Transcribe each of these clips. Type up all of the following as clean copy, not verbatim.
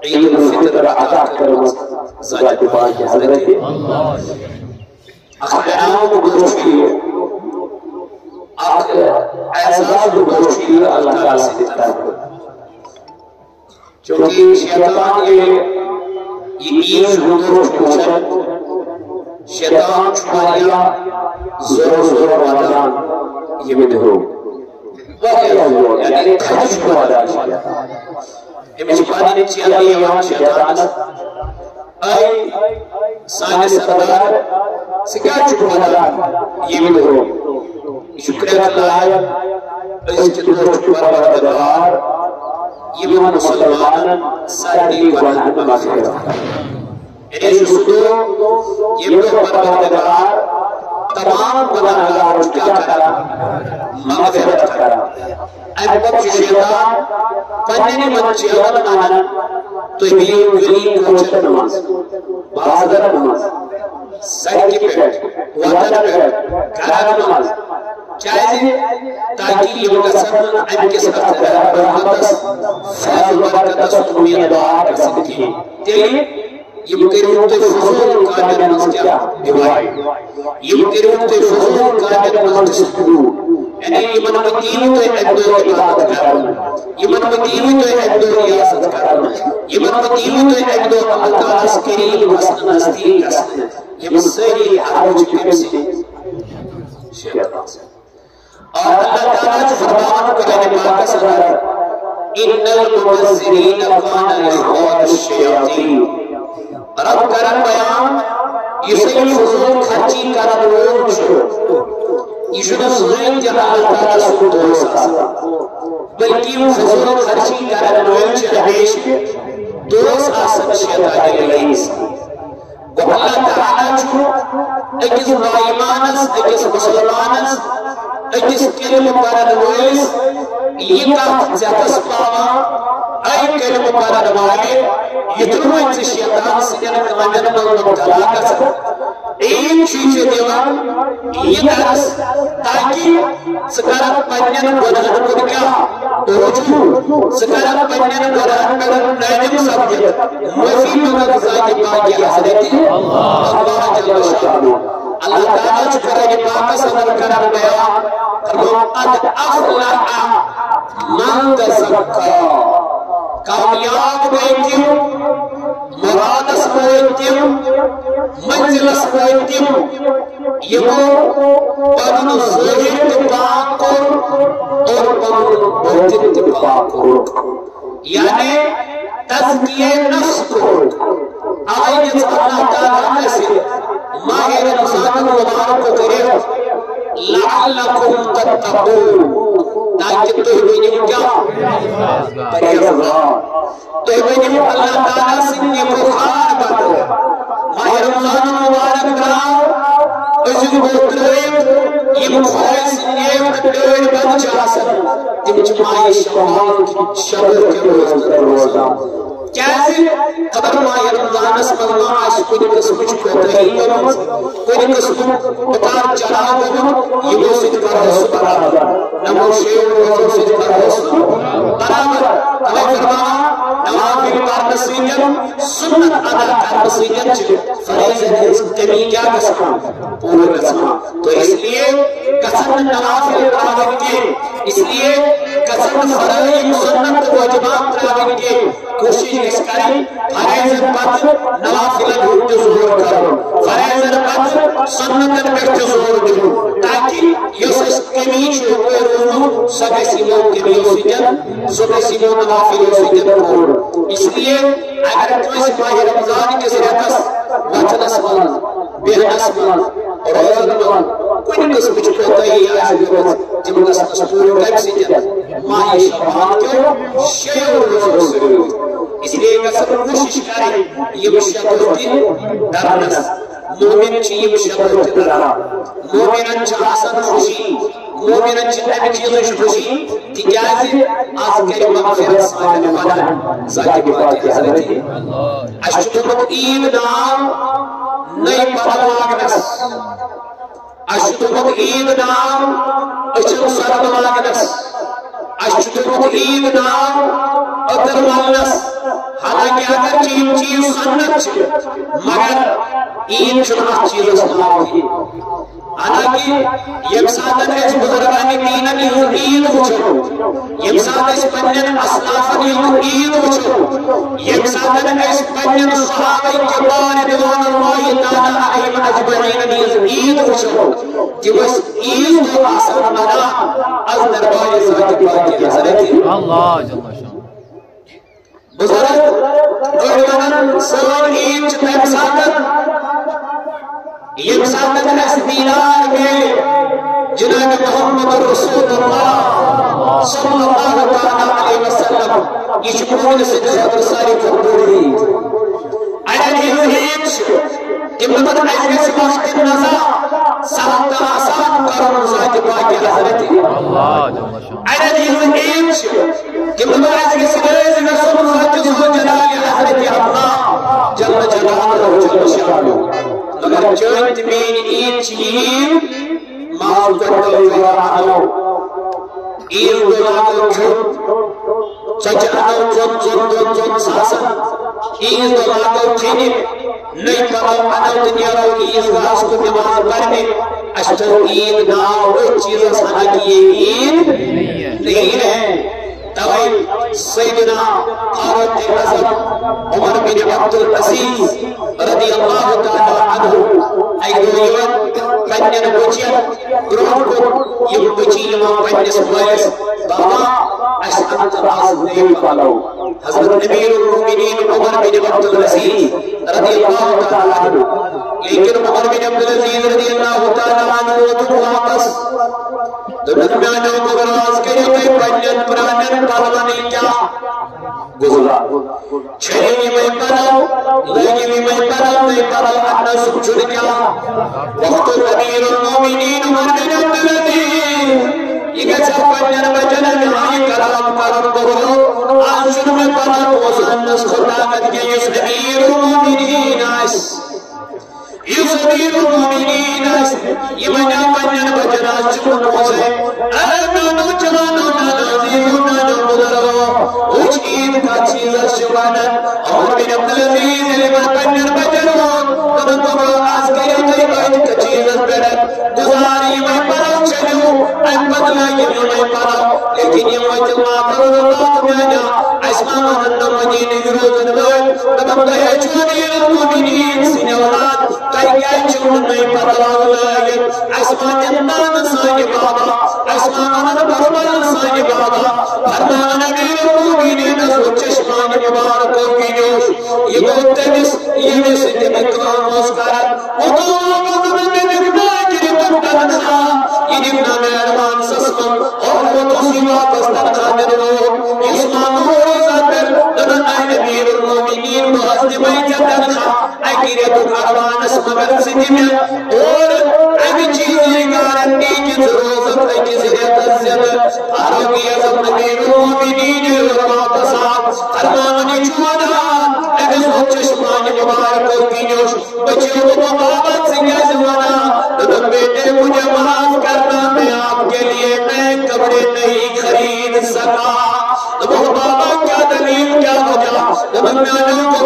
عید الفطر عطا کرمت ذات پاک حضرت اخیام گزشتی اعزاز گزشتی اللہ تعالیٰ سے دیتا ہے چونکہ شیطان یہ عید گزشت ہوشن شیطان چھوڑیا زور وادان یہ بھی دھو یعنی خرش کو وادان شیطان امس پانی چیلی یہاں شیطانت اے سانی سردار سکر چھو وادان یہ بھی دھو شکریہ اللہ اس چطور چھو پروردگار یہ بھی مسلمان ساری گناہ مغفرت کرتا یعنی شکر یہ بھی پروردگار تمام گناہگاروں کیا کرا مغفرت کرا اگر شیطان پننے منچیان نانا تو یہ گلین کوچت نماز بازر نماز سائکی پیٹ وطن پیٹ گھران نماز چاہیے تاکہ یہ قسم ان کے ساتھ برحمتس فیض و برکتس امید دعا کر سکتی تیلی یہ کریم تے فضول قادر مستیا دیوائی یہ کریم تے فضول قادر مستیا یعنی یہ منمتین تو ایک دو عبادت کرنا یہ منمتین تو ایک دو ریاست کرنا یہ منمتین تو ایک دو اللہ تعالیٰ کریم نزدیک کرنا یہ مسئلی حرج کم سے شیطان سے اور اللہ تعالیٰ فرمان قرآن پاک سے ان المبذرین کان اخوان الشیاطین رب کرن بیان یہ فضول خرچی کرن وول چھو یہ شدہ فضول جہاں اللہ تعالیٰ سو دوست آسا بلکہ وہ فضول خرچی کرن وول چھو ہمیشہ دوست آسا شیطان علیس وہ اللہ تعالیٰ چھو اکس نائمانس اکس مسلمانس اکس کلم پرن وولس یہ کات زیادس پاوا اے کلم پرن والے یہ تنوائن سے شیطان سجن کمانجن مبتلا کر سکتا ایک چیز دیوان یہ درس تاکہ سکارت پنجن گناہن کو کیا رجوع سکارت پنجن گناہن کو نائجم سبجت مفید مدد ذات پاکی حضرت اللہ جل شانو اللہ تعالیٰ چکرہ پاک سمر کرن بیان قد افلح من تزکا کامیاب بیتیم مرادس بیتیم منزلس بیتیم یہ پرن ظہر پاک اور پرن باطن پاک یعنی تزکیہ نفس کو آئیت اللہ تعالیٰ سے ماہر رمضان مبارک کو کرے لعلکم تتقون تاکہ تو بینیم کیا پریزگار تو بینیم اللہ تعالیٰ سے نبخار باتو ماہر رمضان مبارک کراؤ اجد بطرین یہ مخواہ سنگیم کٹوئے بن چاسن تم جمعی شوال کی شبر کے روزان کیسے قدر ماہی رمضان اسم معاش کوئی قسم چھو تحیل کرو کوئی قسم اتار چلا کرو یہ موسیقی کا رسول برابر نمو شیعر موسیقی کا رسول برابر ہمیں فرما نوافل کا نصیجت سنت ادا کا نصیجت فریض ہے کمی کیا قسم پورا قسم تو اس لیے قسم نوافل قابل کے اس لیے قسم فرائض سنت واجبات قابل کے کوشش اس کریں فرائض پت نوافل گھٹ ظہور کرو فرائض پت سنت پہ ظہور کرو تاکہ یہ کمی چھوٹے روزو سب سیموں کمی سجن سب سیموں نوافل سجن پور اس لیے اگر کوئی ماہ رمضان کے ذریعہ وطنس من بیرنس من روزن من کوئی قسم چھوٹا ہی آج جمنس مسپور کم سجن ماہ شبان کے شیعر روزو ضرور اس لیے قسم کوشش کریں یہ مشکل درنس مومن چیئے مشکل درنا مومن چاہسن خوشی مومن چاہسن چیزش خوشی تجازی آز کریم مغفرت سائن بنا ذاتی باتی حضرتی اشتبت عید نام نئی پرواغنس اشتبت عید نام اشتبت سردواغنس اشتبت عید نام ادر والنس چیز سنت مگر عید چنہ چیز سناتی حالانکہ یم ساتھ اس بزرگان دینن یوں عید وچھو یم ساتھ اس پنجن اسلافن یوں عید وچھو یم ساتھ اس پنجن صحابہ کبار رضوان اللہ تعالی علیہم اجمعین عید وچھو کہ بس عید تو آسان منا از دربار ذات پاک کی حضرت اللہ جل شان بزرگ نوجوانان سوال عید تم ساتھ یہ ساتھ اس دیدار میں جناب محمد رسول اللہ صلی اللہ علیہ وسلم یہ شکرون سے جزاد ساری فردوری علی الہیمش کہ مدد عزیز وقت نظر ساتھ آسان کرن ذات پاک حضرت علی الہیمش کہ مدد عزیز رسول ذات جلال حضرت اللہ جل جلال جل شانہ مگر چونت مین عید چیز مال کرتے ہوئے عید دلاغو چھو چچانو چون ساسن عید دلاغو چھنی نئی کرو انو دنیارو عید غاز کو نماز پڑھنے اشتر عید ناو چیز سنا کی یہ عید نہیں ہے توئی سیدنا فاروق اعظم عمر بن عبد العزیز رضی اللہ تعالی عنہ ایدویون پنجن بچین برون کو یہ بچین ماں پنجس وائس بابا اشتر راز نہیں پالو حضرت نبیر المؤمنین عمر بن عبد العزیز رضی اللہ تعالی عنہ لیکن عمر بن عبد العزیز رضی اللہ تعالی عنہ تو واپس درمیانوں مغراز کے لیے پنجن پرانن پالوانی کیا گزرا چھری میں پڑھو لگی میں پڑھو میں پڑھو اپنا سب چھڑ کیا وقت امیر المومنین عمر بن عبد العزیز یہ کچھ پنجن بچن نہائی کرام کرم کرو آنشن میں پڑھو وزنس خدامت کے اس امیر المومنین آئیس اس امیر المومنین آئیس یہ مجھا پنجن بچن آنشن موزے نانو چلانو نانو زیو نانو مدرو اچھ عید کا چیز شبانا اور بن عبد العزیز لمن پنجن بچنون تنن تو آس کے یہ عید کا چیز برد گزاری میں پڑھو چلو ان بدلا یہ میں پڑھو لیکن یہ مجمع کرو اللہ میانا اسمان انم مدین گروزن بل تکم دیا چونی المؤمنین سنولاد کئی کئی چون میں پڑھو لائن اسمان انم سانی بابا اسمان انم برمال سانی بابا فرمان امیر المؤمنین سو چشمان مبارکوں کی جوش یہ گوتنس یہ نسل مکرام مسکرات وطول من نباجر تبتنسا یہ نبنا مہربان سسکم اور وطوسی واپس ترخان دنو اسمان روزہ پر لمن آئین امیر المؤمنین محض بائی جتنخا اکیرے تو کاروان اسمگر سنیمین اور اگی چیزیں گارنٹی جت روزہ پر جزیت الزیب آروگی ازم امیر المؤمنین واپس آپ فرمانی چوانا اگر سو چشمان مبارکوں کی جوش بچیوں کو بابت سنگا زمانا تم بیٹے مجھے معاف کرنا میں آپ کے لیے نئے کپڑے نہیں خرید سکا وہ بابا کیا دلیل کیا وجہ تم میانوں کو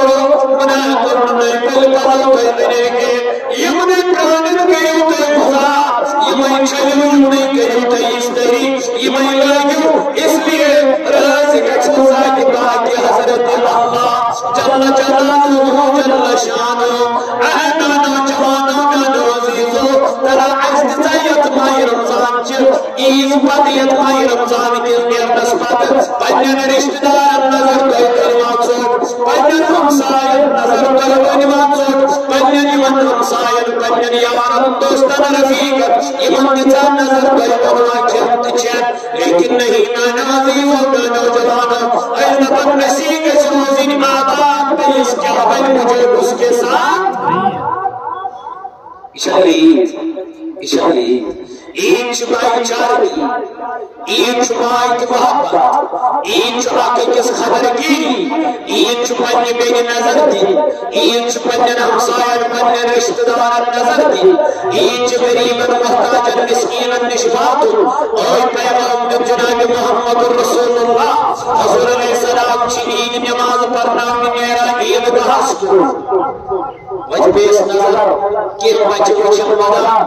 گناہ کرنے پل کرو کرنے کے یہ منہ کانن کے ہوتے بھولا یہ میں چلوں نہیں کہتے اس تری یہ میں لائیوں اس لیے راز کچھ ساتھ باقی حضرت اللہ جل جلالہ جل شانہ اہنانو جوانو نانو عزیزو ترا عزت زیت مائی رمضان چل ایز پتیت مائی رمضان دلنیر نسبت پنجن رشتہ دار نظر کوئی کلمات سوٹ پنجن ہمسائن نظر کوئی کلمات سوٹ پنجن یمن ہمسائن پنجن یارم دوستان رفیقت یمن نتان نظر کوئی کلمات چلت لیکن نہیں نانا عزیزو نانو جوانو ایزن پر نسیق سوزین آباد پیس کیا بن مجھے اس کے ساتھ اشاری عید شبائی چاری عید شبائی محبت عید شبائی کس خبر کی عید شبائی بین نظر دی عید شبائی ہمسائر بن رشتہ دار نظر دی عید غریب محتاج مسکین نشبات اور پیغام جناب محمد رسول اللہ حضور علیہ السلام عید نماز پڑھنا میرا عید بحث کو وجہ بیس نظر کیر بچے وچھن ودا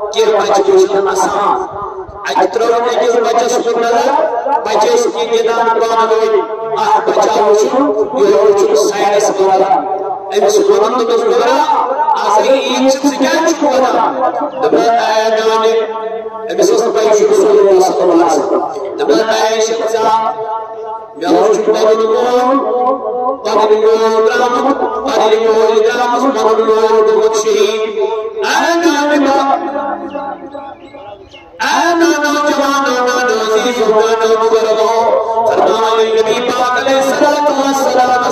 کیر بچے وچھن آسان اکترون اکیس بچے سکر نظر بچے سکی گیدان پران ہوئی بچہ وچھن یہ وچھن سائنس ودا امس ونن دس گورا آسری ایچ سکیا چھ ودا دبا آیا جانے امس اس پایش رسول اللہ صلی اللہ علیہ وسلم دبا آیا شخصا میاوچ پرنون پرنون رام پرنون رام پرنون بخشی انا نوجوان انا عزیز انا بزرگوں فرمائے نبی پاک علیہ الصلوۃ والسلام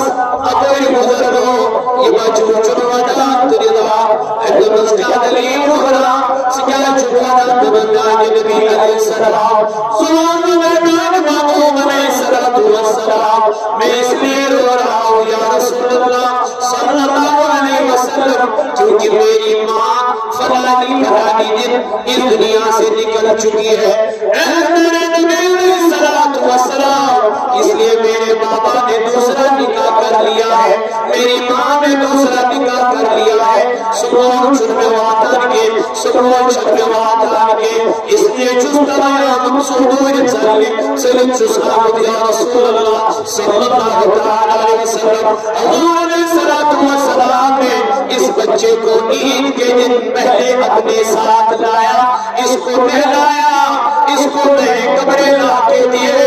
ابے بزرگوں یہ بچو چروادا تردا ایک مسکا دلیل ہوا سکا چروادا بندہ نبی علیہ السلام سبحان اللہ مقام علیہ الصلوۃ والسلام میں اس لیے رو رہا ہوں یا رسول اللہ صلی اللہ علیہ وسلم کیونکہ میری ماں فلانی دن اس دنیا سے نکل چکی ہے اے میرے نبی علیہ الصلوۃ والسلام اس لیے میرے بابا نے دوسرا نکاح کر لیا ہے میری ماں نے دوسرا نکاح کر لیا ہے سبحان چھڑے واتان کے سبحان چھڑے واتان کے اس لیے چستا یا منصور سلم چستا یا رسول اللہ صلی اللہ علیہ وسلم اللہ علیہ السلام نے اس بچے کو عید کے دن پہلے اپنے ساتھ لایا اس کو نہلایا اس کو نئے کپڑے لا کے دیے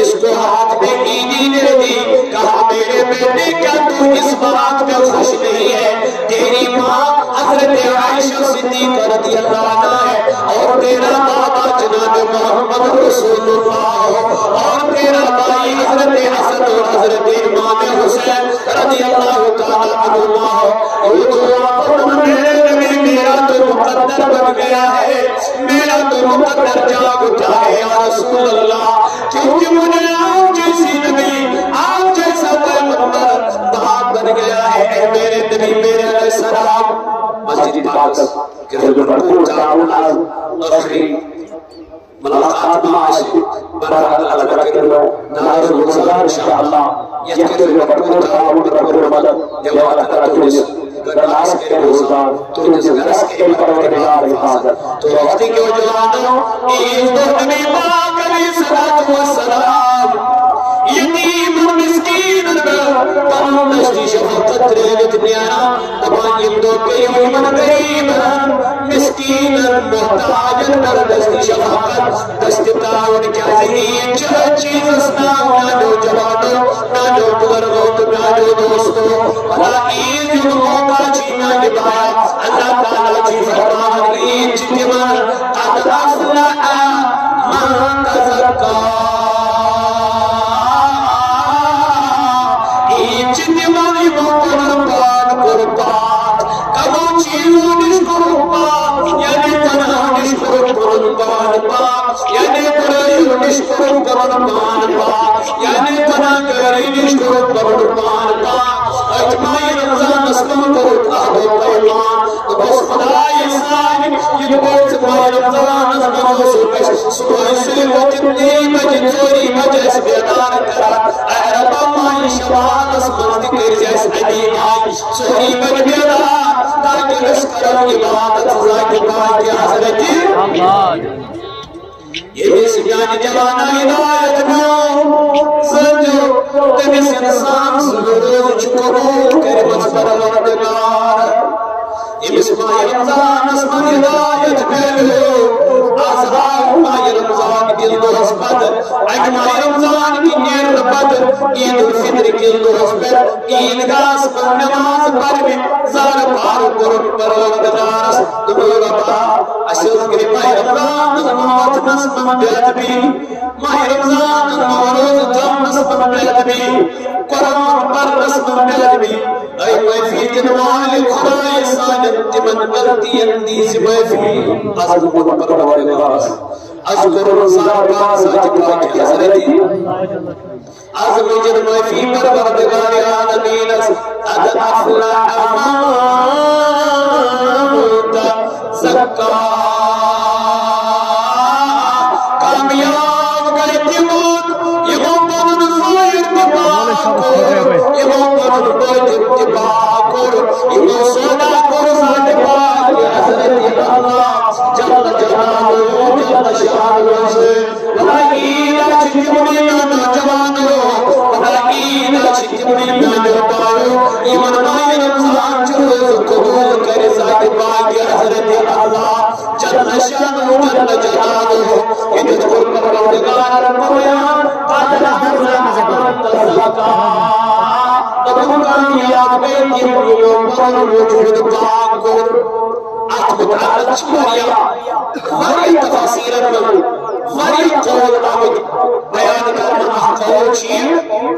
اس کو ہاتھ میں عیدی دے دی کہا میرے بیٹے کیا تو اس بات میں خوش نہیں ہے تیری ماں حضرت عائشہ صدیقہ رضی اللہ عنہ ہے اور تیرا بابا جناب محمد رسول اللہ اور تیرا بھائی حضرت حسن اور حضرت امام حسین رضی اللہ تعالی عنہما میرا تو مقدر بن گیا ہے میرا تو مقدر جاگ اٹھا ہے یا رسول اللہ کیونکہ مجھے آپ جیسی نبی آپ جیسا پیغمبر بہت بن گیا ہے اے میرے نبی میرے علیہ السلام مسجد پاک کے بھرپور تعاون آخری ملاقات معاشی برحق اللہ کرکر لو ناظر گزار انشاءاللہ یذکر بھرپور تعاون بھرپور مدد جواب کرتونس گرناس کے روزار تونس گرس کے پروردگار حفاظت تو وقتی کے جوانوں عید و نبی پاک علیہ الصلوۃ والسلام یتیم مسکین پرندشتی شفقت ریلت نیارا تبایم دو قیوم غریب مسکین محتاج پرندشتی شفقت دستتاون کیا زہین چلو چیز اسلام نانو جوانو نانو بزرگوں نانو دوستو بھلا عید موقع چینا نبایا اللہ تعالیٰ جی فرمان عید جتمان قد افلح من تزکا جتمانی قربان قربان کبو چیزو نشکر قربان یعنی تنہا نشکر قربان پاک یعنی قرآن نشکر قربان پاک یعنی تنہا گری نشکر قربان پاک اجمائی رمضان اسلام کرتا دو پیمان بس خدای اسلام یہ بہت اجمائی رمضان اسلام سرکش صبح سے وقتی مجدوری مجلس بیدار کرا اے ربا مائی شبان اسمان ذکر جیس حدیم آئی سہی بجبیدہ تاکہ لشکر عبادت ذاکر باقی حضرتی یہ سجان جوانا ہدایت میں سنجو تمس انسان سنجو چکرو کر بس پروردگار امس ماہ رمضان اسمان ہدایت پھیلو آزاد ماہ رمضان کی دوست بدر اج ماہ رمضان کی نیر بدر عید الفطر کی دوست بدر عید گاس پر نماز پر میں زار پار قرب پروردگار دبور ابا اشرف کے ماہ رمضان موت نصب بیت بھی ماہ رمضان موروز جام نصب بیت بھی قرآن پر نصب بیت بھی اے ویفی جنوال خدای سالت من کرتی اندیس ویفی حضر مد پروردگار اذکر رزار باز اجبا کی حضرتی عظم جنوی فی پروردگار عالمین قد افلح من تزکا کامیاب گئے تیمود یہ مطلب نصائر تباہ کو یہ مطلب نصائر تباہ تمہیں میانو پاؤ ایمان ماہ رمضان چروز قبول کرے ذات پاک حضرت اللہ جل شانہ جل جلالہ یہ تذکر پروردگار بیان قدر حضرت الزکاة تم کامیاب بیتیوں پر وجود پاک کر متعلق شماریا ہماری تفاصیر میں ہماری قول آمد بیان کرنا احقاؤ چیئے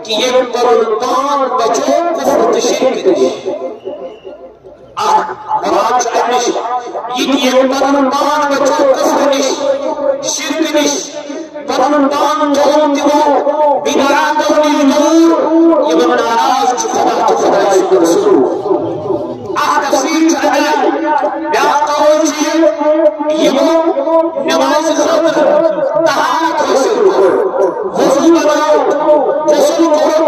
کہ یہ قرآن بچوں کفر تشرک دیش مراد شاید نش یہ قرآن بچوں کفر نش شرک نش قرآن قوم دیو بدعات و نور یہ من ناراض خدا تو خدا رسول تفسیر چاہتا بیاق قول چیئے یہ نماز خطر تحانت حسن حضور بناؤ حسن کرو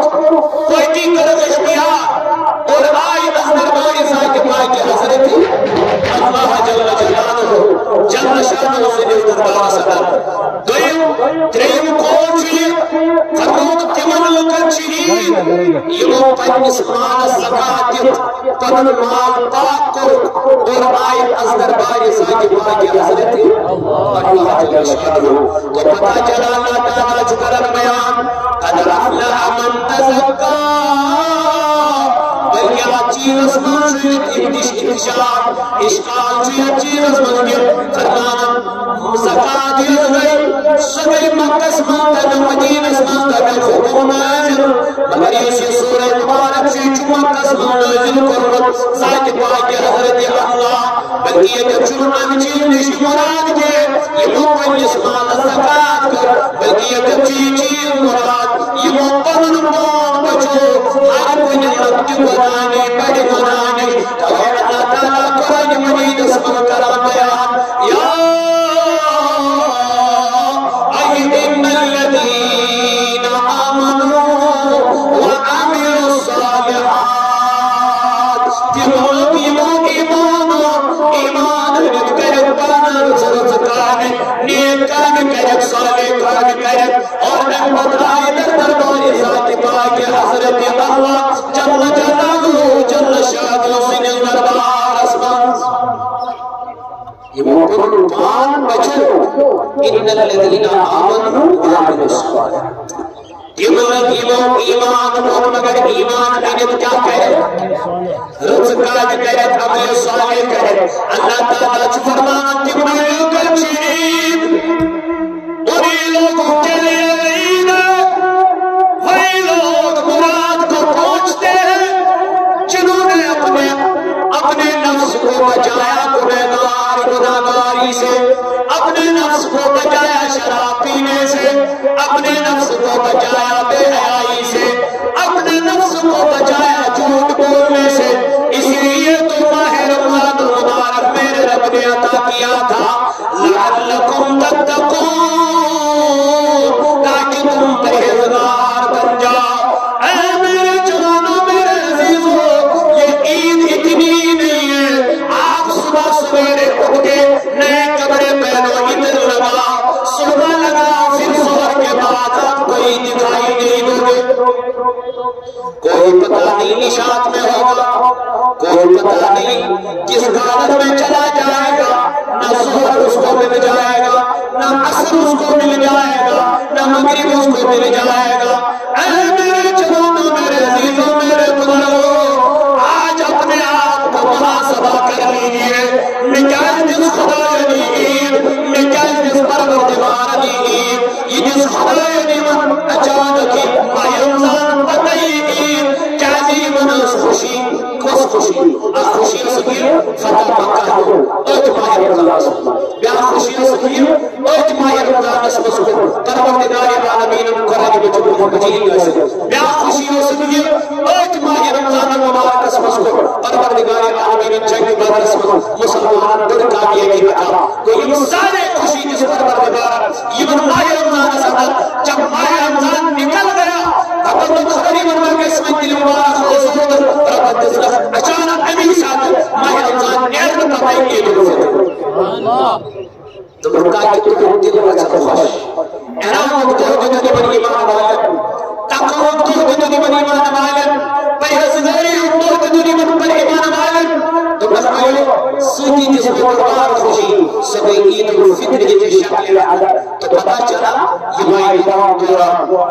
کوئی کرد اختیار اور آئی نظر بائی ذات پائی کے حضرت اللہ جل جلالہ جل شانہ سے دربار صدر دوئیم تریم قول چیئے فرموک تمن لکر چیئے یہ پنس مال زکاة پنن مال پاک کرو اور آئیت از دربار ذات پاک حضرت اللہ جل شانہ تو پتہ چلا اللہ تعالیٰ چکرر بیان قد افلح من تزکا بلکہ چیز من شوید انتشار اشکال شوید چیز من گئے فرمانا زکاة دیو گئی سبی مقص من تد مدینہ من تد حکم نازل مگر یہ سورہ مبارک سے چمہ قسم نازل کرو ذات پاک حضرت اللہ بلکہ یہ چرمن چیز نش مراد کے یہ موقع اسمان زکاة کر بلکہ یہ چیز مراد یہ موقع نمان بچو ہر کوئی نعمت بنانے بڑی بنانے تو اللہ تعالیٰ قرآن مجید اسمان کرام بیان یا ایدن الذین آمنوا وعملوا الصالحات تیمون ایمان کرد بانر زرزکان نیک کان کرد صالح کان کرد اور رحمت آئی در دربار ذات پاک حضرت اللہ جل جلالہ جل شانہ من دربار اسمان یہ قرآن بچو ان الذین آمنوا وعملوا الصالحات ایمان اور مگر ایمان انت کیا کرے رزقات کرے عمل صالح کرے اللہ تعالیٰ فرمان تمہیں کر چیز انہی لوگوں کے لیے عید وہی لوگ مراد کو پہنچتے ہیں جنہوں نے اپنے نفس کو بچایا گناہگاری سے اپنے نفس کو بچایا شراب پینے سے اپنے نفس کو بچایا بے حیائی سے اپنے نفس کو بچایا جھوٹ بولنے سے اس لیے تو ماہ رمضان المبارک میرے رب نے عطا کیا تھا لعلکم تتقون تاکہ تم پرہیزگار بن جاؤ اے میرے جوانوں میرے عزیزوں یہ عید اتنی نہیں ہے آپ صبح سویرے اٹھ کے نئے کپڑے پہنو عطر لگا صبح لگا پھر صبح کے بعد آپ کوئی دکھائی نہیں دو گے کوئی پتہ نہیں نشاط میں ہوگا کوئی پتہ نہیں کس حالت میں چلا جائے گا نہ ظہر اس کو مل جائے گا نہ عصر اس کو مل جائے گا نہ مغرب اس کو مل جائے گا اے میرے جوانوں میرے عزیزوں میرے بزرگوں آج اپنے آپ کو محاسبہ کر لیجئے نکال جس خدا نے عید نکال جس پروردگار نے عید یہ جس خدا نے من اچانک ماہ رمضان بتائی عید کیسی من خوشی کس خوشی خوشی سکیر فتح مکہ ہو اوٹ ماہ رمضان بیا خوشی سکیر اوٹ ماہ رمضان سکیر پروردگار عالمین قرآن بچوں مجید سے بیا خوشی سکیر اوٹ ماہ رمضان مبارک سکیر پروردگار عالمین جنگ بدر سکیر مسلمان در کامیہ کی بتا کوئی سارے خوشی جس پروردگار یہ ماہ رمضان سکیر جب ماہ رمضان نکل گیا اپن بخاری منور کے اسم دل مبارک رب اچانک امین ساتھ ماہ رمضان نیرد کمائی کے دل سے تو لوگا کہ تو دل میں سب خوش احرام تو بنی ایمان والے تقوی تو بنی ایمان والے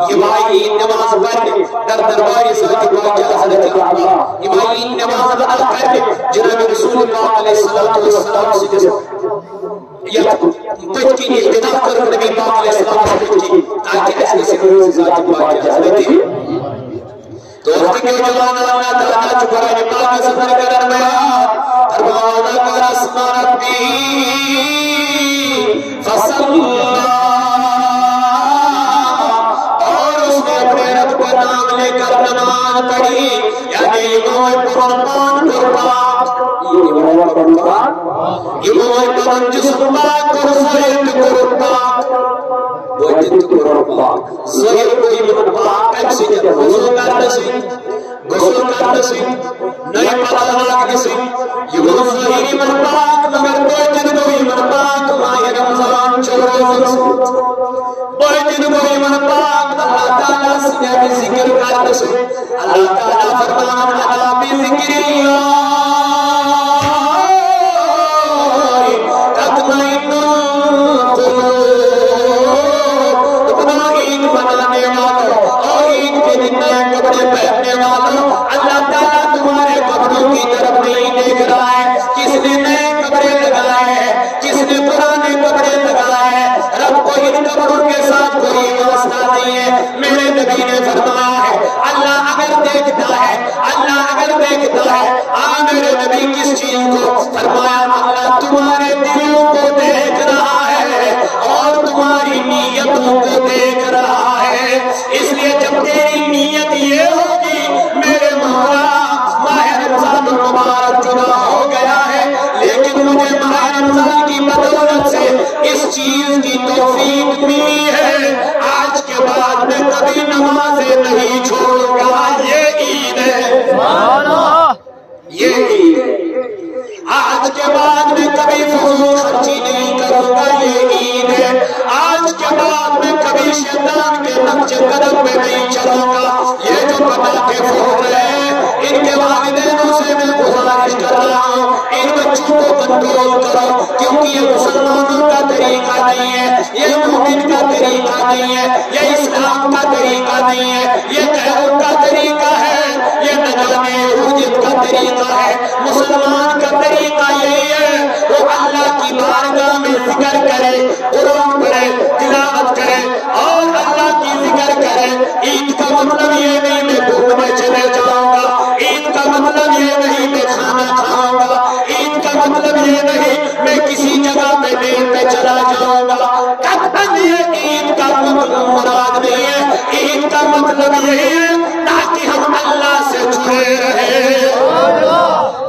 یمائی نماز پڑھنے در درباری ذات پاک حضرت اللہ یمائی نماز ادا کرنے جناب رسول اللہ علیہ السلام سے جس یا پچھکی اقتدار کرو نبی پاک علیہ السلام سے پچھکی تاکہ ایسے سے کرو ذات پاک حضرت تو وقت کے جوان اللہ تعالیٰ چکرہ پاک سفر کرن میں تربانا کر اسما ربی فصل اور اس نے اپنے رب کا نام لے کر نماز پڑھی یعنی امام قرآن امام جسم پاک اور سید قرآن وجد قرآن سید قرآن پاک ایسی جب حضور کرنے سے غسل کرنے سے نئے پڑھانا سے یوں ظاہری من پاک مگر کوئی دن کوئی من پاک ماہ رمضان چلو کوئی دن کوئی من پاک اللہ تعالیٰ سے ذکر کرنے سے اللہ تعالیٰ فرمان اللہ بذکر اللہ تطمئن بنانے والوں اور عید کے دن نئے کپڑے پہننے والوں اللہ تعالیٰ تمہارے کپڑوں کی طرف نہیں دیکھ رہا ہے کس نے نئے کپڑے لگائے ہیں کس نے پرانے کپڑے لگائے ہیں رب کو ان کپڑوں کے ساتھ کوئی واسطہ نہیں ہے میرے نبی نے فرمایا ہے اللہ اگر دیکھتا ہے میرے نبی کس چیز کو فرمایا اللہ تمہارے دلوں کو دیکھ رہا ہے اور تمہاری نیتوں کو دیکھ رہا ہے اس لیے جب تیری نیت یہ ہوگی میرے مولا ماہ رمضان مبارک جدا ہو گیا ہے لیکن مجھے ماہ رمضان کی بدولت سے اس چیز کی توفیق ملی ہے آج کے بعد میں کبھی نمازیں نہیں چھوڑوں گا یہ عید ہے یہ عید ہے آج کے بعد میں کبھی فضول خرچی نہیں کروں گا یہ عید ہے آج کے بعد میں کبھی شیطان کے نقش قدم میں نہیں چلوں گا یہ جو پٹاخے پھوڑ رہے ہیں ان کے والدینوں سے میں گزارش کر رہا ہوں ان بچوں کو کنٹرول کرو کیونکہ یہ مسلمانوں کا طریقہ نہیں ہے یہ مومن کا طریقہ نہیں ہے یہ اسلام کا طریقہ نہیں ہے یہ غیروں کا طریقہ ہے یہ نجانے حجت کا طریقہ ہے مسلمان کا طریقہ یہی ہے وہ اللہ کی بارگاہ میں ذکر کرے قرآن پڑھے تلاوت کرے اور اللہ کی ذکر کرے عید کا مطلب یہ نہیں میں بھوک میں چلے جاؤں گا عید کا مطلب یہ نہیں میں کھانا کھاؤں گا عید کا مطلب یہ نہیں میں کسی جگہ پہ دیر پہ چلا جاؤں گا قطعاً یہ عید کا مطلب مراد نہیں ہے عید کا مطلب یہی ہے تاکہ ہم اللہ سے جڑے رہے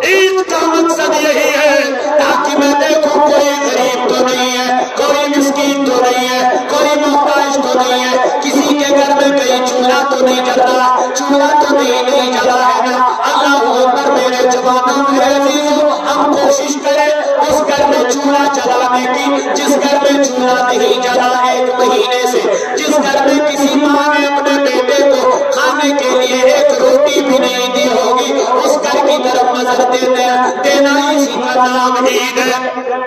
عید کا مقصد یہی ہے تاکہ میں دیکھوں کوئی غریب تو نہیں ہے کوئی مسکین تو نہیں ہے کوئی محتاج تو نہیں ہے کسی کے گھر میں کہیں چولہا تو نہیں جلتا چولہا تو نہیں جلا ہے نا اللہ اکبر میرے جوانوں میرے عزیزوں ہم کوشش کریں اس گھر میں چولہا جلانے کی جس گھر میں چولہا نہیں جلا ایک مہینے سے جس گھر میں کسی ماں نے اپنے بیٹے کو کھانے کے لیے ایک روٹی بھی نہیں دی ہوگی اس گھر کی طرف نظر دینا اسی کا نام عید ہے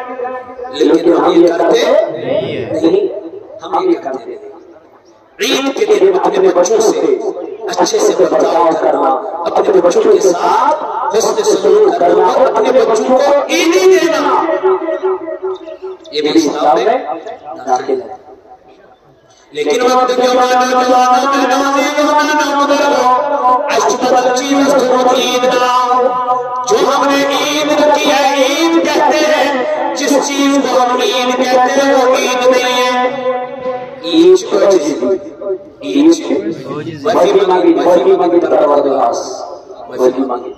لیکن ہم یہ کرتے نہیں ہم یہ کرتے عید کے دن اپنے بچوں سے اچھے سے برتاؤ کرنا اپنے بچوں کے ساتھ حسن سلوک کرنا اپنے بچوں کو عیدی دینا یہ بھی اسلام میں داخل ہے لیکن وقت کے بعد جوانوں میں نوازیوں میں نمودروں اشتبت چیز تو عید نام جو ہم نے عید رکھی ہے عید کہتے ہیں جس چیز کو ہم عید کہتے ہیں وہ عید نہیں ہے عید کو چیز وفی مانگی پروردگار وفی مانگی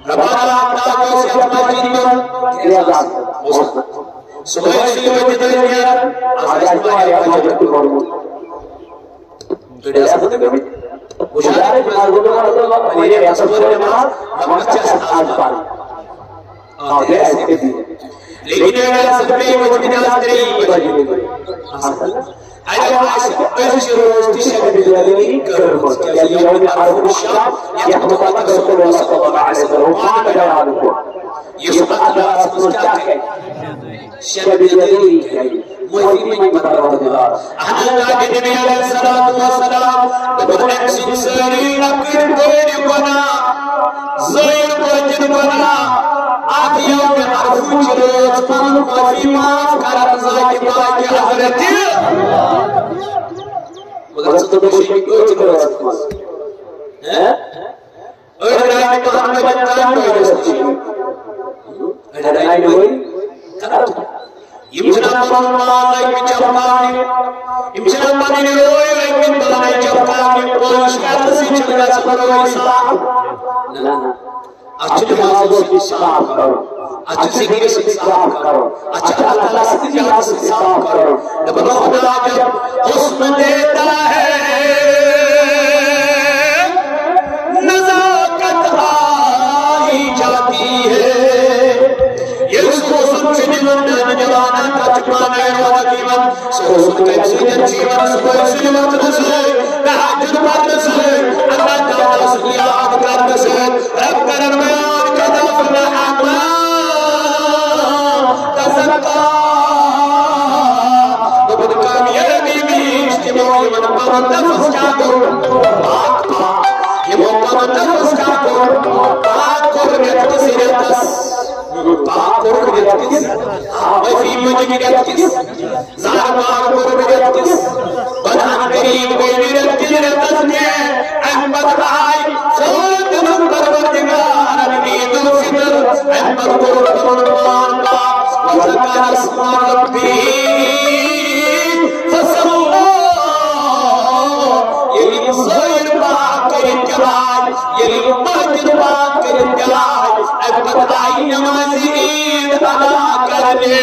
ربنا اپنا کو صحت مجید تیرے عذاب صبح سے وجد دنیا آج ہمارے حاجت کو تو ریاست میں مشارک مارگونا میرے ریاست میں ہم اچھا سے آج پانی آگے ایسے بھی لیکن ریاست میں مجھے آستری بجی ایسے روز تیسے بجلی کرمز کیا یوم عرب الشام یحمد اللہ رسول اللہ صلی اللہ علیہ وسلم وہاں پہ جانا کو یہ سبت اللہ سمجھ کیا ہے شب جلیل کیا ہے معافی میں پروردگار انا جا کے نبی علیہ الصلوۃ والسلام دبن ایکسن سری لکڑ کوئی گناہ زیر کو جن گناہ آدھیوں میں عفو چلوز پان معافی معاف کرن ذاتی باقی حضرت مگر صدر بشی کوئی چکر واسطماز اڑھائی محمد جنان کوئی رسطی اڑھائی ہوئی کرت امچنا پرمان لائک چپکانی امچنا پانی روئی لائک بلائی چپکانی پوش کرد سی چلگا سپروئی صاحب اچھا نمازوں سے صاف کرو اچھا ذکر سے صاف کرو اچھا اللہ تعالیٰ سے تجارت سے صاف کرو جب خدا جب حسن دیتا ہے نزاکت آئی جاتی ہے یہ سوسن سے جنون جوانا کا چکانا ہے وقیمت سوسن کے سجن چیمن سبر سلمت نسلے تحجد پر نسلے اللہ تعالیٰ سے یاد کر نسلے رب کرن بیان کدا فلحما تزکا دبن کامیابی بھی اجتماعی من پرند فسکا کرو پاک پاک یہ موقع من فسکا کرو پاک کرنیت کسی ریتس پاک کرنیت کسی وفی مجگریت کسی زہرمان کرنیت کسی بدان قریب بیمیرت کسی ریتس کے احمد بھائی خود من پروردگار عید الفطر احمد قربان باپ وذکر اسم ربی فصلو یہ زیر پاک کرن جلال یہ مسجد پاک کرن جلال احمد بھائی نمازی عید ادا کرنے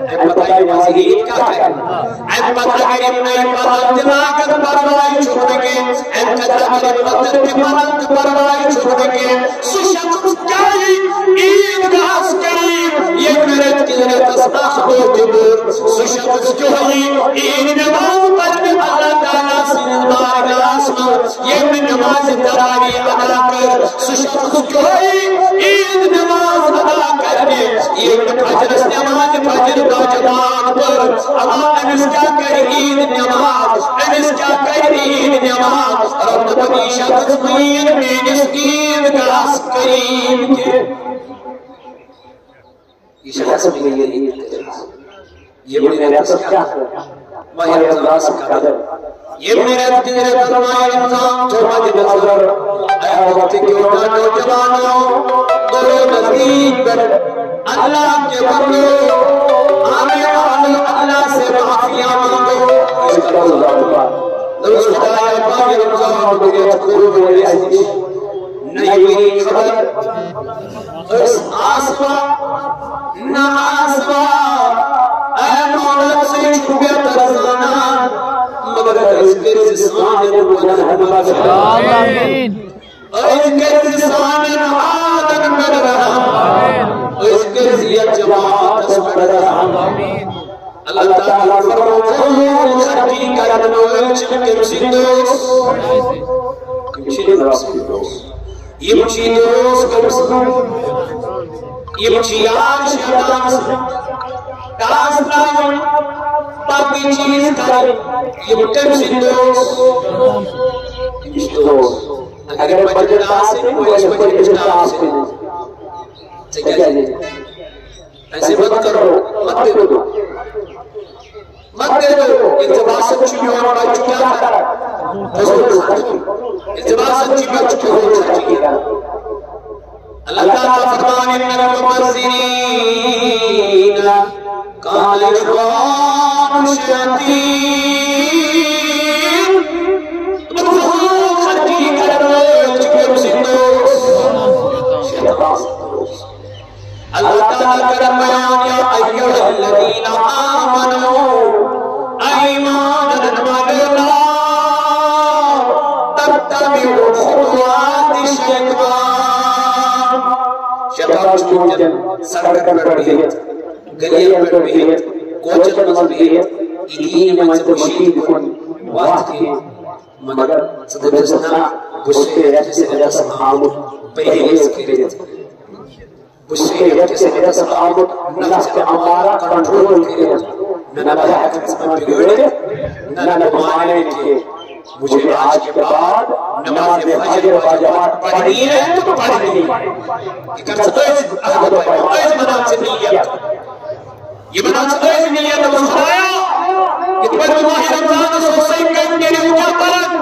احمد بھائی نمازی عید کا کرنے احمد اگر ابن پرند دماغت پروائی چھوڑگے احمد اگر پتر پرند پروائی چھوڑگے سشخص جائی عید گاس کریم یہ مرد کی ذرت استخبو جبور سشخص جوئی عید نماز پڑھنے اللہ تعالیٰ سنبار آسمان یہ نماز تراوی ادا کر سشخص جوئی عید نماز ادا کرنے یہ فجر نماز فجر کا جماعت پر اللہ انس کیا کر عید نماز انس کیا کر عید نماز رب بنی شخص مین میں نسکین گاس کریم کے یہ شخص میں یہ عید یہ میرے رب کیا ماہ رمضان کا قدر یہ میرے رب ماہ رمضان تو مجھے نظر اے وقت کیوں نہ نوجوانوں دو نزدیک کر اللہ کے بندو آنے والے اللہ سے معافیاں مانگو اس کا درست خدای ماہ رمضان کو یہ تقول میری عزیز نہیں ہوئی خبر اس آسمان نہ آسمان اے مولا سے چھوڑے ترزانا مگر اس کے جسمان نے مجھے حدبہ آمین اس کے جسمان نے آدم کر رہا اس کے زیت جماعت اس پر رہا اللہ تعالیٰ فرمو خرکی کرنو چکم سندوس یمچی دوس یمچی آش کتاس کاس ناون باقی چیز کر یمچم سندوس یمچی دوس اگر بجر آسن وہ اس بجر بجر آسن ایسے مت کرو مت دے دو مت دے دو اتباست چکی ہونا بائی چکیا کر اتباست چکی ہونا چکی کر اللہ تعالیٰ فرمان من المبذرین کان اخوان شیاطین خرکی کرنے چکے سندوس شیطان اللہ تعالیٰ کرم بیان یا ایوہ الذین آمنوا ایمان اللہ تتبعوا خطوات الشیطان شیطان چونجن سڑکن پر بھیت گلیاں پر بھیت کوچن مز بھیت ایدین منز مشید کن وقت کی مگر صدر جسنا گسے ایسے ایسا آمد پہلے سکریت بشری جیسے میرا سب آمد نفس کے امارہ کنٹرول کرے نہ بگڑے نہ دعائیں لکھے مجھے آج کے بعد نماز فجر باجماعت پڑھنی ہے تو پڑھنی یہ بنا چکے نیت مسخرایا کہ پر ماہ رمضان سوسائی کرنے کے لیے پڑھن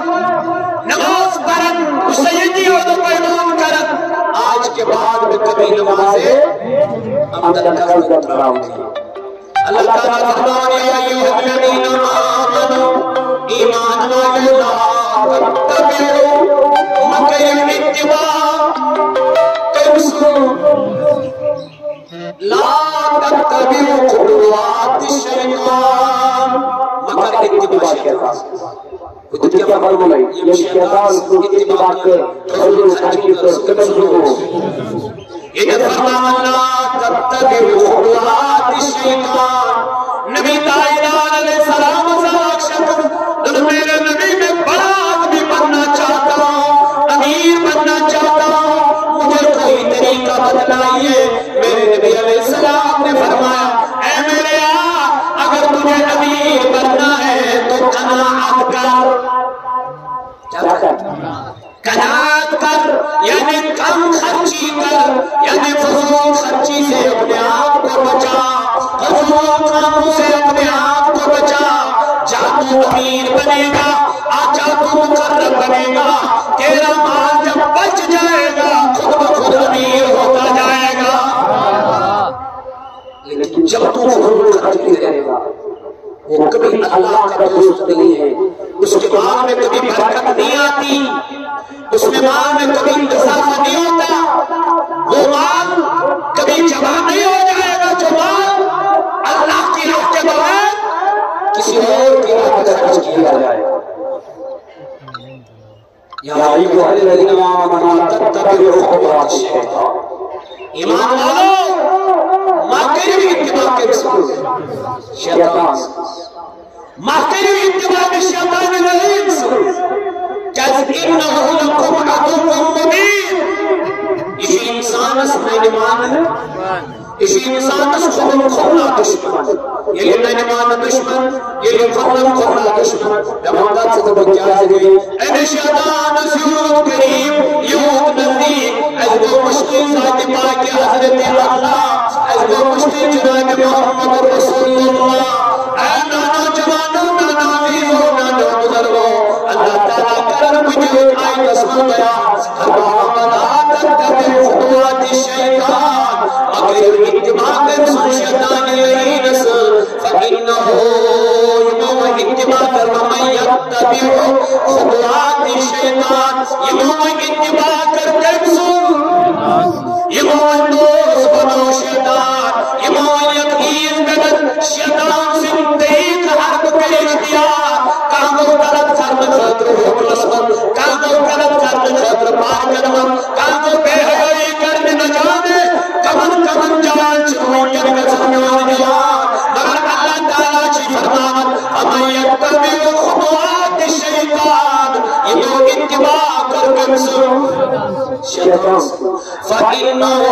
نماز پڑھن مسیدی اور پیمان کرن آج کے بعد میں کبھی نمازیں اندر نظر کراؤں گی اللہ تعالیٰ فرمانے یا ایوہ الذین آمنوا ایمان والو لا تتبعوا مکر الاتباع لا تتبعوا خطوات الشیطان مکر اتباع شیطان خود کیا فرمو لئی یہ شیطان کو اتباع کر حضور خرچی کر سکتے یہ فرمان لا تتبعوا خطوات الشیطان نبی دائران علیہ السلام صلی میرے نبی میں بڑا آدمی بننا چاہتا ہوں امیر بننا چاہتا ہوں مجھے کوئی طریقہ بتلائیے میرے نبی علیہ السلام نے فرمایا اے میرے اگر تجھے امیر بننا ہے تو قناعت کر کیا کر قناعت کر یعنی کم خرچی کر یعنی فضول خرچی سے اپنے آپ کو بچا فضول کاموں سے اپنے آپ کو بچا جاتو امیر بنے گا جاتو مقرر بنے گا تیرا مال جب بچ جائے گا خود بخود امیر ہوتا جائے گا لیکن جب تو فضول خرچی کرے گا وہ کبھی اللہ کا دوست نہیں ہے اس کے مال میں کبھی برکت نہیں آتی اس میں مال میں کبھی اضافہ نہیں ہوتا وہ مال کبھی جمع نہیں ہو جائے گا جو مال اللہ کی راہ کے بغیر کسی اور کی راہ میں خرچ کیا جائے یا ایھا الذین آمنوا لا تتبعوا خطوات الشیطان ایمان والو ماکری اتباع کے شیطان ماکری اتباع شیطان الرجیم کہتے انہو لکم عدو مبین اسی انسان اس میں نمان ہے اسی انسان اس خودم کھولا دشمن یہ نمان دشمن یہ خودم کھولا دشمن جماعت سے تو بکیا گئی اے شیطان سیوت کریم یوت نزدیک از دو مشتی ذات پاک حضرت اللہ از دو مشتی جناب محمد رسول اللہ اے نانا جوانو نانا ویزو نانا بزرگو اللہ تعالیٰ کرم مجھے آئی قسم گیا فرمانا لا تتبعوا خطوات الشیطان مگر اتباع کر سن شیطان لئینس فإنہو یمو اتباع کر ومن یتبع خطوات الشیطان یمو اتباع کر سن یمو دوست بنو شیطان یمو یقین بدن شیطان سے دیکھ حرب پیش دیا کامو غلط کرنے خاطر حکمس من کامو غلط کرنے خاطر پاکرمن کامو بے حیائی کرنے نہ جانے کمن کمن جوان چنوئی کرنے سنوان جوان مگر اللہ تعالیٰ چی فرمان اما یتبع خطوات الشیطان یہ اتباع کر سن شیطان فإنه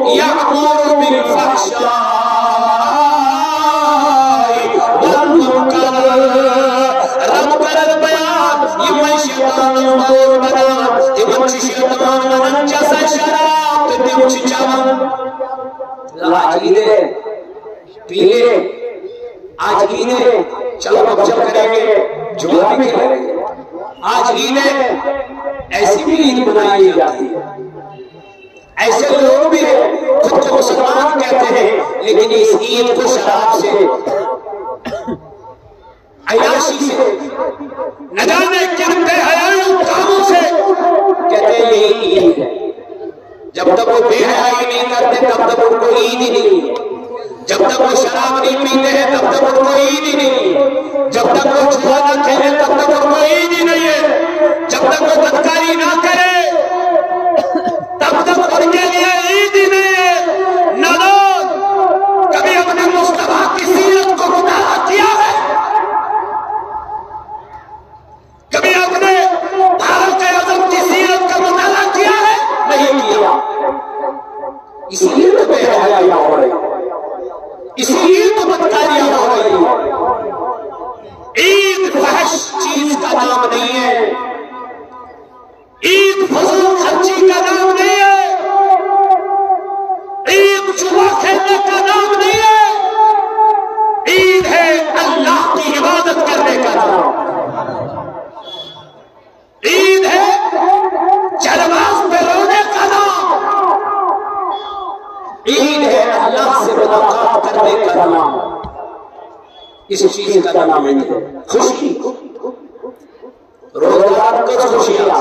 يأمر بالفحشاء آج عیدیں چلو اب جب کریں گے جمعہ بھی کریں گے آج عیدیں ایسی بھی عید بنائی جاتی ہے ایسے لوگ بھی خود کو مسلمان کہتے ہیں لیکن اس عید کو شراب سے عیاشی سے نہ جانے کن بے حیائی کاموں سے کہتے ہیں یہ عید ہے جب تک وہ بے حیائی نہیں کرتے تب تک ان کو عید ہی نہیں ہے جب تک وہ شراب نہیں پیتے ہیں تب تک ان کو عید ہی نہیں ہے جب تک وہ جوا نہ کھیلے تب تک ان کو عید ہی نہیں ہے جب تک وہ بدکاری نہ کرے تب تک ان کے لیے عید ہی نہیں ہے نہ لوگ کبھی اپنے مصطفیٰ کی سیرت کو مطالعہ کیا ہے کبھی اپنے فاروق اعظم کی سیرت کا مطالعہ کیا ہے نہیں کیا اس لیے تو بے حیائی ہو رہی عید فضول خرچی کا نام نہیں ہے، عید جوا کھیلنے کا نام نہیں ہے، عید ہے اللہ کی عبادت کرنے کا نام، عید ہے جلواز پہ رونے کا نام، عید ہے اللہ سے ملاقات کرنے کا نام۔ اس چیز کا نام ہے خوشی، روزگار کو خوشیاں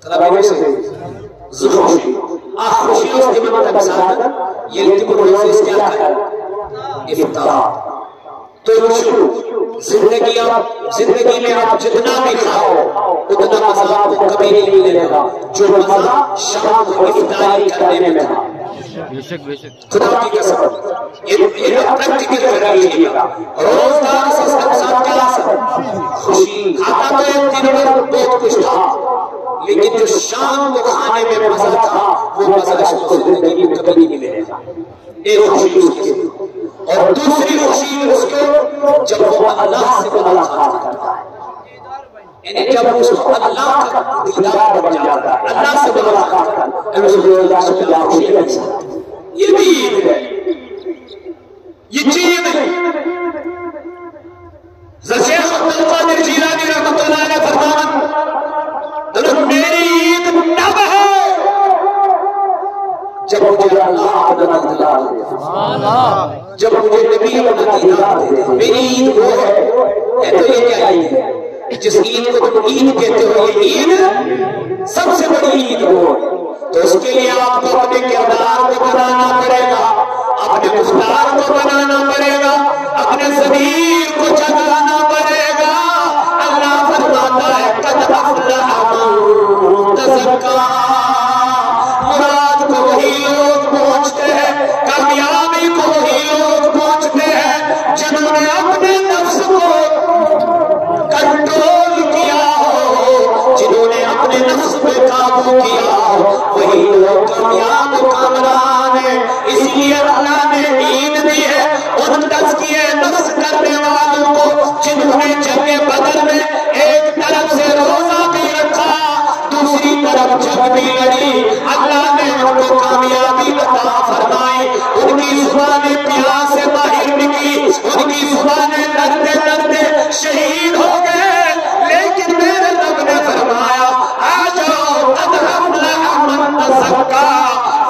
طلبہ سے خوشی خوشی اس کے مطلب ساتھ یہ روز کیا ہے افطار۔ تو شروع زندگی میں آپ جتنا بھی کھاؤ اتنا مزہ آپ کو کبھی نہیں ملے گا جو مزہ شام کو افطاری کرنے میں تھا۔ خدا کی قسم یہ پریکٹیکل کر لیجیے گا۔ روزگار سے ساتھ کیا خوشی، کھاتا تو ایک دن میں بہت کچھ تھا لیکن جو شام کو کھانے میں مزہ تھا وہ مزہ اس کو زندگی میں کبھی نہیں ملے گا۔ ایک خوشی اس کی، اور دوسری خوشی اس کو جب وہ اللہ سے ملاقات کرتا ہے، یعنی جب اس کو اللہ کا دیدار بن جاتا ہے، اللہ سے ملاقات کرتا ہے، یہ بھی عید ہے، یہ چیز نہیں۔ شیخ عبدالقادر جیلانی رحمۃ اللہ علیہ فرمایا میری عید تب ہے جب مجھے اللہ عدد دلا دے، جب مجھے نبی عدد دلا دے، میری عید وہ ہے۔ تو یہ کیا عید ہے؟ جس عید کو تم عید کہتے ہو یہ عید سب سے بڑی عید وہ ہے۔ تو اس کے لیے آپ کو اپنے کردار کو بنانا پڑے گا، اپنے گفتار کو بنانا پڑے گا، اپنے ضمیر کو جگانا پڑے گا۔ اللہ فرماتا ہے قد افلح من تزکا، مراد کو وہی لوگ پہنچتے ہیں، کامیابی کو وہی لوگ پہنچتے ہیں جنہوں نے اپنے نفس کو کنٹرول کیا ہو، جنہوں نے اپنے نفس پہ قابو کیا ہو، وہی لوگ کامیاب کامران ہیں۔ اس لیے اللہ نے عید دی ہے ان تزکیے نفس کرنے والوں کو جنہوں نے جنگ بدر میں ایک طرف سے روزہ بھی رکھا دوسری طرف جنگ بھی لڑی، اللہ نے ان کو کامیابی عطا فرمائی۔ ان کی زبانیں پیاس سے باہر نکلی، ان کی زبانیں لڑتے لڑتے شہید ہو گئے، لیکن میرے رب نے فرمایا آ جاؤ قد افلح من تزکا،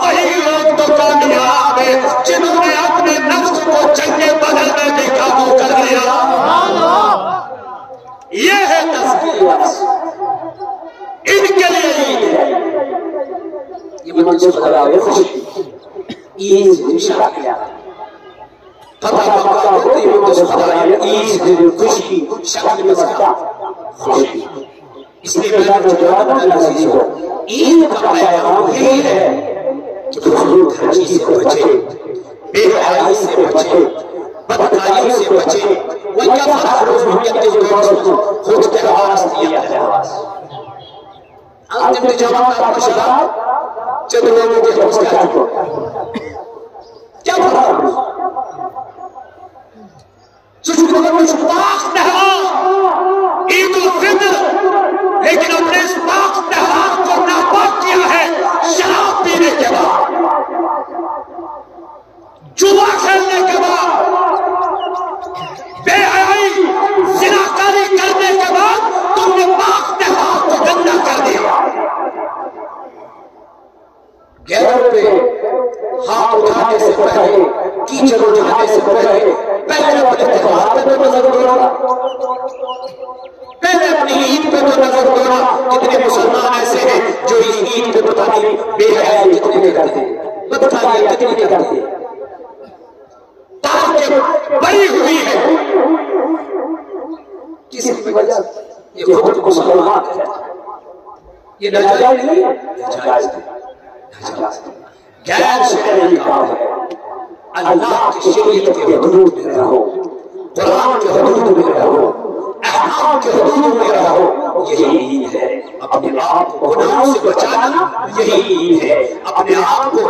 وہی لوگ تو کامیاب ہیں جنہوں نے اپنے نفس کو جنگ بدر میں بھی قابو کر لیا۔ یہ ہے تزکیہ نفس، ان کے لیے عید ہے۔ یہ منصوب کرا ہے خوشی، عید انشاء کیا پتہ پکا ہوتی ہے منصوب کرا ہے عید خوشی شکل میں سکتا خوشی۔ اس لیے میں نے جواب عزیز ہو عید کا پیغام یہی ہے کہ فضول خرچی سے بچے، بے حیائی سے بچے، بدکاری سے بچے۔ وَيَفْرَحُ بِالْيَتِيمِ خود کے حواس دیا ہے۔ آپ نے جواب کا مشورہ جب لوگوں کے خود کا کیا فرق کچھ پاک تہوار عید الفطر، لیکن اپنے اس پاک تہوار کو ناپاک کیا ہے شراب پینے کے بعد، جوا کھیلنے کے بعد، بے حیائی زناکاری کرنے کے بعد تم نے پاک تہوار کو گندا کر دیا۔ غیروں پہ ہاتھ اٹھانے سے پہلے، کیچڑ اٹھانے سے پہلے اپنے تہوار پہ تو نظر دوڑا، پہلے اپنی عید پہ تو نظر دوڑا۔ کتنے مسلمان ایسے ہیں جو اس عید پہ پتہ نہیں بے حیائی کتنے نہیں کرتے، بدکاری کتنے نہیں کرتے، تاکہ بڑی ہوئی ہے کس کی وجہ سے یہ خود کو مسلمان کہتا ہے۔ یہ ناجائز نہیں ہے، ناجائز ہے، غیر شرعی کام ہے۔ اللہ کی شریعت کے حدود میں رہو، قرآن کے حدود میں رہو، احکام کے حدود میں رہو، یہی عید ہے۔ اپنے آپ کو گناہوں سے بچانا یہی عید ہے، اپنے آپ کو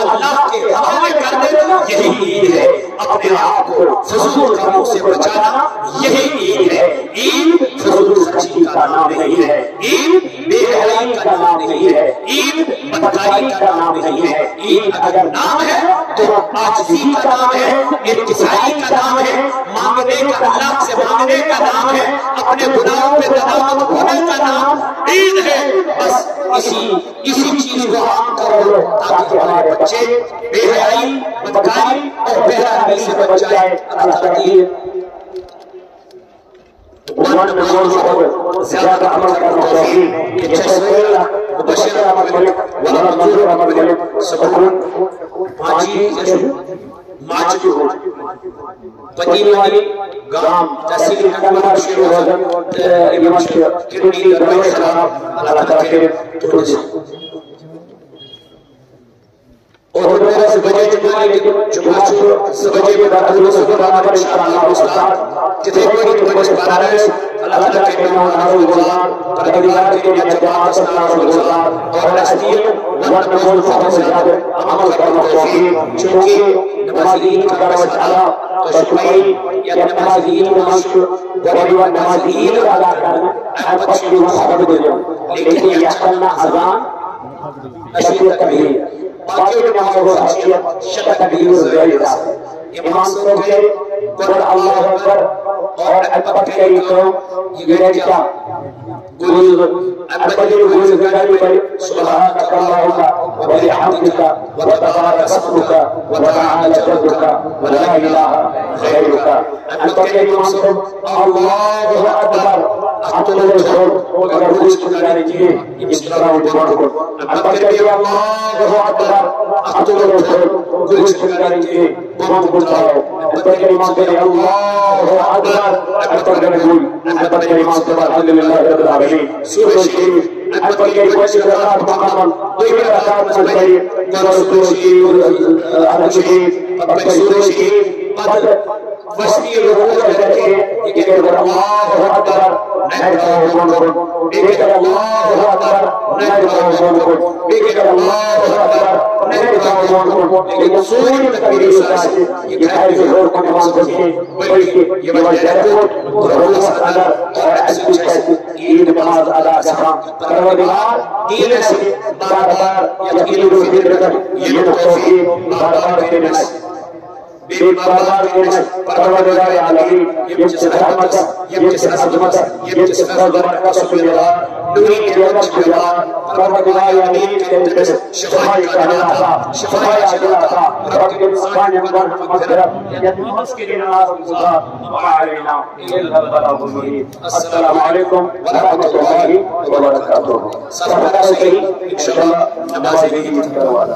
اللہ کے حوالے کر دینا یہی عید ہے، اپنے آپ کو فضول کاموں سے بچانا یہی عید ہے۔ عید فضول خرچی کا کا نام نہیں ہے، عید بے حیائی کا نام نہیں ہے، عید بدکاری کا نام نہیں ہے. عید اگر نام ہے تو عاجزی کا نام ہے، ارتجاعی کا نام ہے، مانگنے کا اللہ سے مانگنے کا نام ہے، اپنے گناہوں پہ ندامت ہونے کا نام عید ہے. بس اسی چیز کو عام کر لو تاکہ ہمارے بچے بے حیائی بدکاری اور بے حیائی سے بچ جائے. اللہ تعالیٰ ون نماز زیادہ عمل کرنا توفیق. یہ چشمہ مبشر احمد ملک ولد منظور احمد ملک سکون ماجی ہو پتینی والی گام تحصیل کنمار شیر روزن یمشک کنی درویش خراب اللہ تعالیٰ کے تو اور میرے سے بجے جمعہ لیکن جمعہ چھو سبجے کے در حضور سے قرآن پر انشاءاللہ استاد جتے کوئی بجے پارا ہے اللہ تعالیٰ کے نام نارو گلزار پردیوار کے لیے جماعت نارو گلزار اور اسدیل ون نمول فہم سے زیادہ عمل کرنا توفیق. چونکہ نماز عید کا روز علا تو شکری یا نماز عید نماز گریوان نماز عید ادا کرنا ہم پچھلی وصحب دے جاؤں لیکن یہ اقلنا اذان اشیت تبہیر باقی نماز و حسیت شک تبہیر زیادہ ہے. امام صاحب کے قرآن اللہ اکبر اور اکبر کری تو یہ کیا گوز اکبر گوز گزاری پر سبحانک اللہم و بحمدک و تبارک اسمک و تعالی جدک و لا الہ غیرک. اکبر کری امام صاحب اللہ اکبر اطلع الحب اگر گوز گزاری جیے اس طرح دیوان کو اکبر کری اللہ اکبر اطلع الحب گوز گزاری جیے بہت بلتا ہے. اکبر کری امام صاحب اللہ اکبر اکبر کری اکبر کری امام صاحب الحمدللہ رب العالمین سورہ شریف اکبر کری کوئی رکعت مقامن دوئی رکعت مجبری سورہ شریف عرب شریف اکبر سورہ شریف بعد وسطی رکوع کر کے یہ کہ اللہ اکبر نہیں کہو دیکھر اللہ اکبر نہیں کہو دیکھر اللہ اکبر نہیں کہو لیکن سوری تکبیر ساتھ یہ کہے جو زور کو نماز بچے بلکہ یہ وجہ ضرورت اگر اور عزت کہتے عید نماز ادا کرنا پروردگار دین سے بار بار یقین و فکر یہ توفیق بار بار دینے بے بار دینے پروردگار عالمین یہ جس رحمت یہ جس عظمت یہ جس فضل کا سبحان نوری کے اندر سبحان پروردگار عالمین کے اندر شفائی کا اللہ شفائی عجلہ تھا رب کے انسان اندر مغفرت یتیمس کے ناز گزار وعلینا الا البلاغ المبین. السلام علیکم ورحمۃ اللہ وبرکاتہ. سب کا صحیح انشاءاللہ نماز عید کروانا.